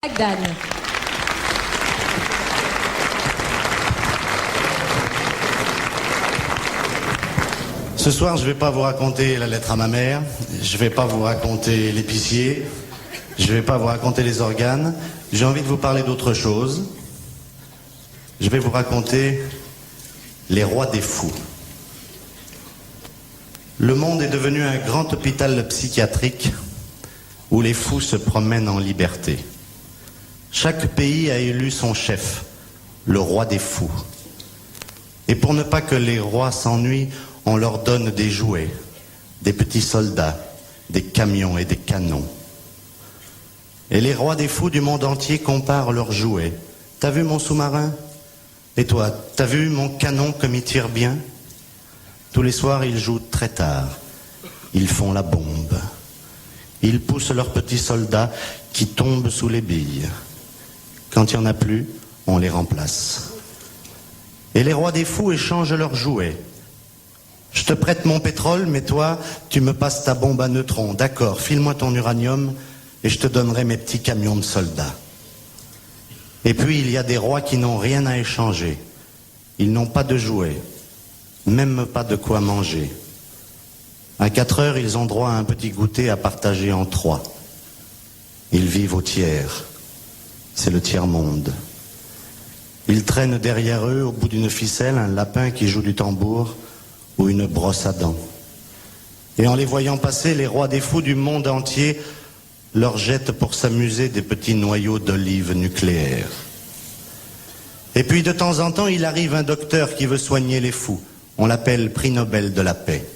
Dan. Ce soir, je ne vais pas vous raconter la lettre à ma mère, je ne vais pas vous raconter l'épicier, je ne vais pas vous raconter les organes. J'ai envie de vous parler d'autre chose. Je vais vous raconter les rois des fous. Le monde est devenu un grand hôpital psychiatrique où les fous se promènent en liberté. Chaque pays a élu son chef, le roi des fous. Et pour ne pas que les rois s'ennuient, on leur donne des jouets, des petits soldats, des camions et des canons. Et les rois des fous du monde entier comparent leurs jouets. T'as vu mon sous-marin? Et toi, t'as vu mon canon comme il tire bien? Tous les soirs, ils jouent très tard. Ils font la bombe. Ils poussent leurs petits soldats qui tombent sous les billes. Quand il n'y en a plus, on les remplace. Et les rois des fous échangent leurs jouets. Je te prête mon pétrole, mais toi, tu me passes ta bombe à neutrons. D'accord, file-moi ton uranium et je te donnerai mes petits camions de soldats. Et puis, il y a des rois qui n'ont rien à échanger. Ils n'ont pas de jouets, même pas de quoi manger. À 4 heures, ils ont droit à un petit goûter à partager en 3. Ils vivent au tiers. C'est le tiers-monde. Ils traînent derrière eux, au bout d'une ficelle, un lapin qui joue du tambour ou une brosse à dents. Et en les voyant passer, les rois des fous du monde entier leur jettent pour s'amuser des petits noyaux d'olive nucléaires. Et puis de temps en temps, il arrive un docteur qui veut soigner les fous. On l'appelle prix Nobel de la paix.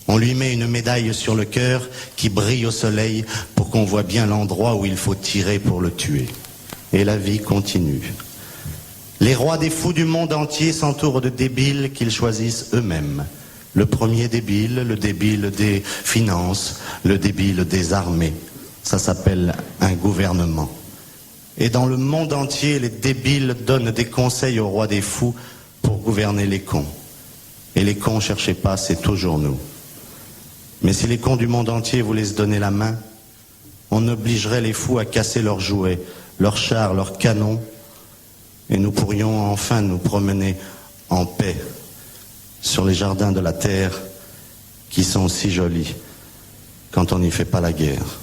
On lui met une médaille sur le cœur qui brille au soleil pour qu'on voit bien l'endroit où il faut tirer pour le tuer. Et la vie continue. Les rois des fous du monde entier s'entourent de débiles qu'ils choisissent eux-mêmes. Le premier débile, le débile des finances, le débile des armées. Ça s'appelle un gouvernement. Et dans le monde entier, les débiles donnent des conseils aux rois des fous pour gouverner les cons. Et les cons, cherchez pas, c'est toujours nous. Mais si les cons du monde entier voulaient se donner la main, on obligerait les fous à casser leurs jouets, leurs chars, leurs canons, et nous pourrions enfin nous promener en paix sur les jardins de la terre qui sont si jolis quand on n'y fait pas la guerre.